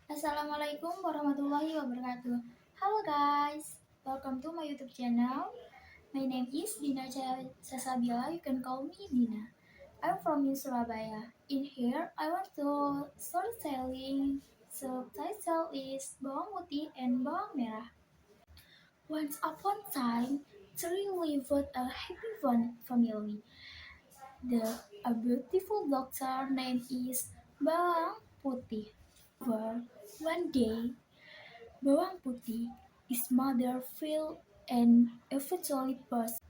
Assalamualaikum warahmatullahi wabarakatuh. Halo guys, welcome to my YouTube channel. My name is Dina Sasabila. You can call me Dina. I'm from Surabaya. In here, I want to storytelling. Subtitle is Bawang Putih and Bawang Merah. Once upon a time, three lived a happy family. A beautiful doctor name is Bawang Putih. One day, Bawang Putih, his mother fell and eventually passed.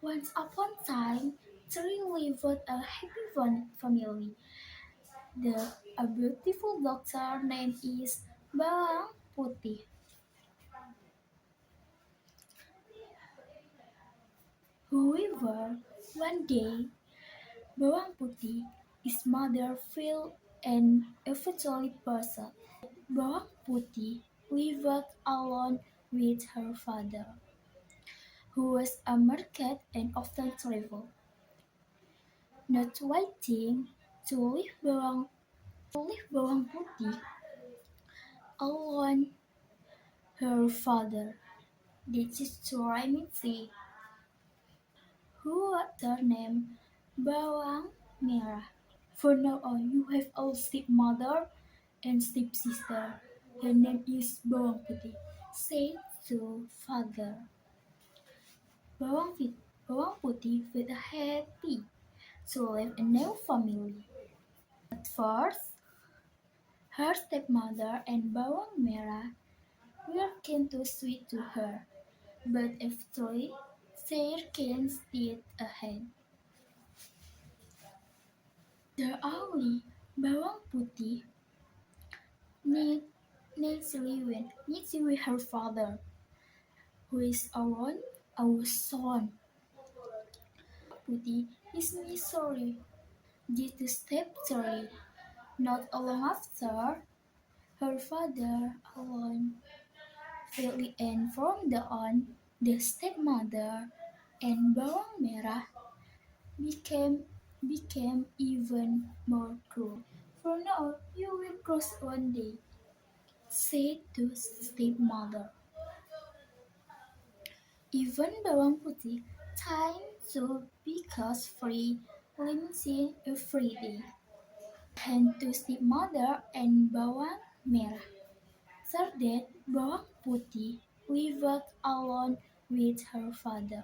Once upon a time, three lived a happy family. A beautiful doctor name is Bawang Putih. However, one day, Bawang Putih, his mother fell and eventually passed. Bawang Putih lived alone with her father, who was a merchant and often traveled. Not waiting to leave Bawang Putih alone, her father, this is Suraimisi, who was surnamed Bawang Merah. For now on, you have a stepmother and stepsister. Her name is Bawang Putih, said to father. Bawang Putih felt happy to live a new family. At first, her stepmother and Bawang Merah were keen to switch to her, but eventually their keen stayed ahead. The only Bawang Putih needs with her father, who is around our son. Putih is Missouri due to step 3. Not long after, her father alone fell and from the on, the stepmother and Bawang Merah became even more cruel. For now, you will cross one day, said the stepmother. Even Bawang Putih time to because free limousine every day. And to stepmother and Bawang Merah. Third that Bawang Putih lived alone with her father,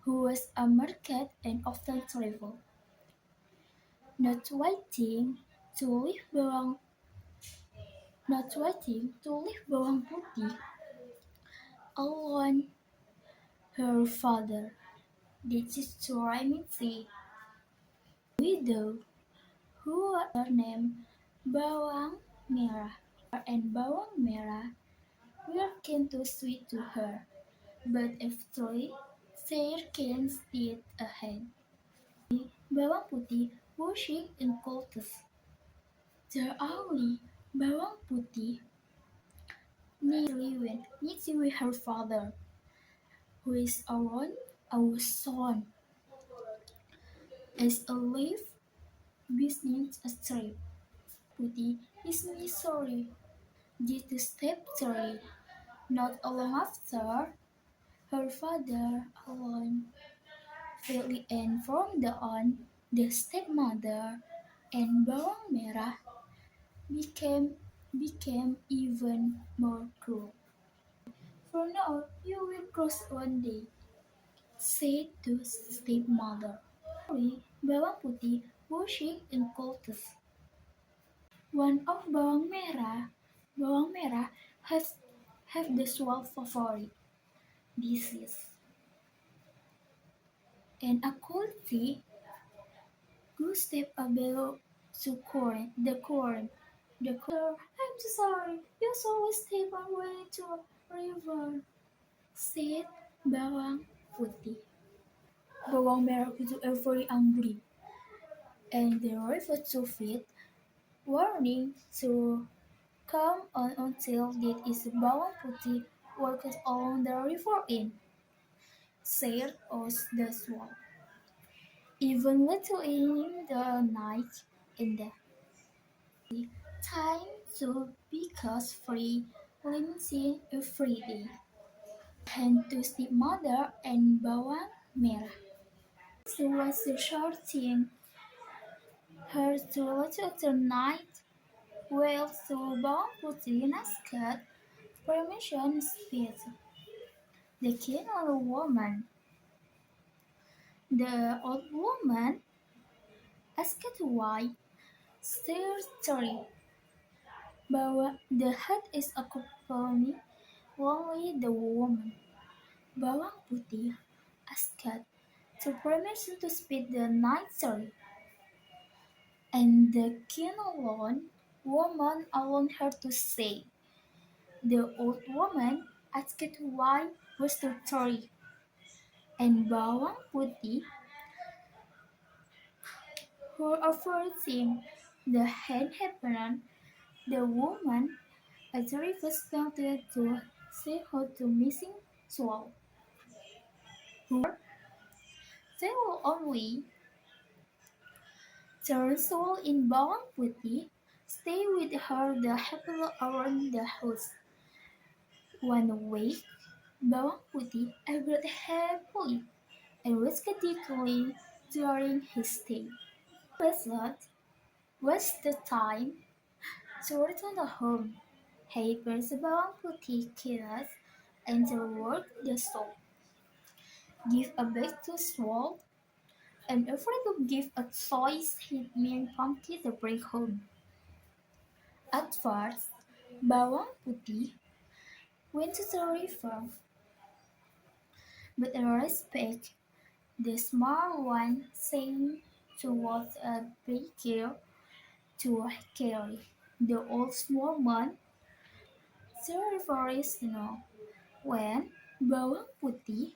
who was a merchant and often traveled. Not waiting to leave Bawang Putih alone, her father, this is Suraimisi, widow, who was named Bawang Merah, and Bawang Merah were keen to switch to her, but eventually their keen stayed ahead. Bawang Putih worship in cults. The only Bawang Putih needs with her father, who is around our son, as a live business trip. Putih is Missouri due to step 3. Not long after, her father alone fell and from the on, the stepmother and Bawang Merah became even more cruel. For now, you will cross one day, said the stepmother. Bawang Putih worship in cults. One of Bawang Merah has have the swamp favorite disease. And a culty who step below the current. I'm so sorry, you always step away to a river, said Bawang Putih. Bawang Merah itu very angry, and the river to feed, warning to come on until it is Bawang Putih walks along the river in, said us the swan. Even little in the night, in the time to because free limousine every day. And to stepmother and bawang merah. She was shorting her to little night while to bawang putih asked permission to speak. The king or woman. The old woman asked why. Still story. Bahwa the head is accompanied only the woman. Bawang putih asked to permission to speak the night story. And the king alone, woman alone heard to say. The old woman asked why was the story. And Bawang Putih, who offered him the hand happened, the woman as a refused to say how to missing soul. They will only turn soul in Bawang Putih, stay with her the happily around the house. One week, Bawang Putih agreed happily and risked deeply during his stay. Result was the time to return home. He burns Bawang Putih kills and to work the soul. Give a bag to swallow and offered to give a choice he'd mean pumpkin to bring home. At first, Bawang Putih went to the river, but in respect, the small one seemed towards a big girl to carry. The old small man, the river is snow. When Bawang Putih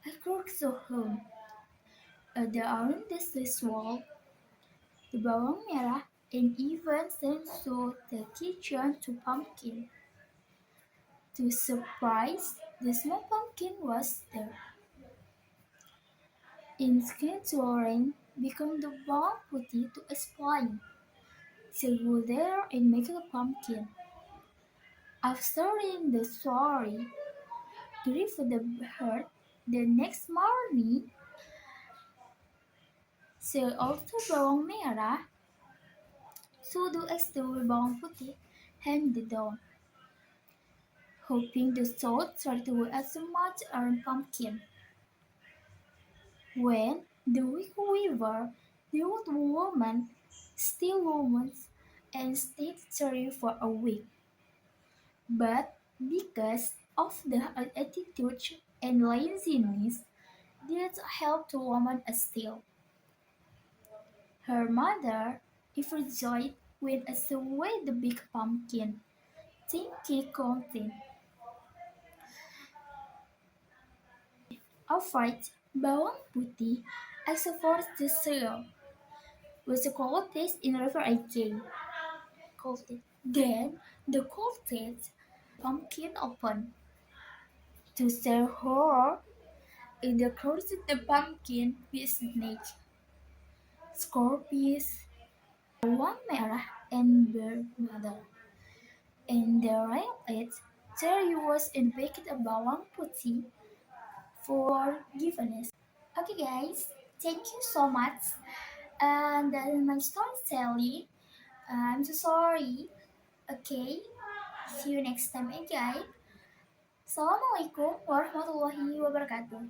across the home, the orange is wall, the bawang merah, and even sent to the kitchen to pumpkin. To surprise, the small pumpkin was there. Instant Warren became the Bawang Putih to explain. She go there and make a pumpkin. After reading the story, grief the hurt. The next morning, she also bawang merah sudo as the bawang putih handed down, hoping the salt started as much as pumpkin. When the weak weaver, the old woman, still wounds and stayed sorry for a week. But because of the attitude and laziness, did help the woman still. Her mother, if rejoiced when as away the big pumpkin, thinking content. Alright, bawang putih exports the cereal, with the cold taste in river again. Cold taste. Then the cold taste pumpkin open. To sell horror in the course of the pumpkin with snake, scorpions, bawang merah, and bird mother. In the real it, there was invented a bawang putih for forgiveness. Okay guys, thank you so much. And that is my storytelling. I'm so sorry. Okay, see you next time again. Assalamualaikum warahmatullahi wabarakatuh.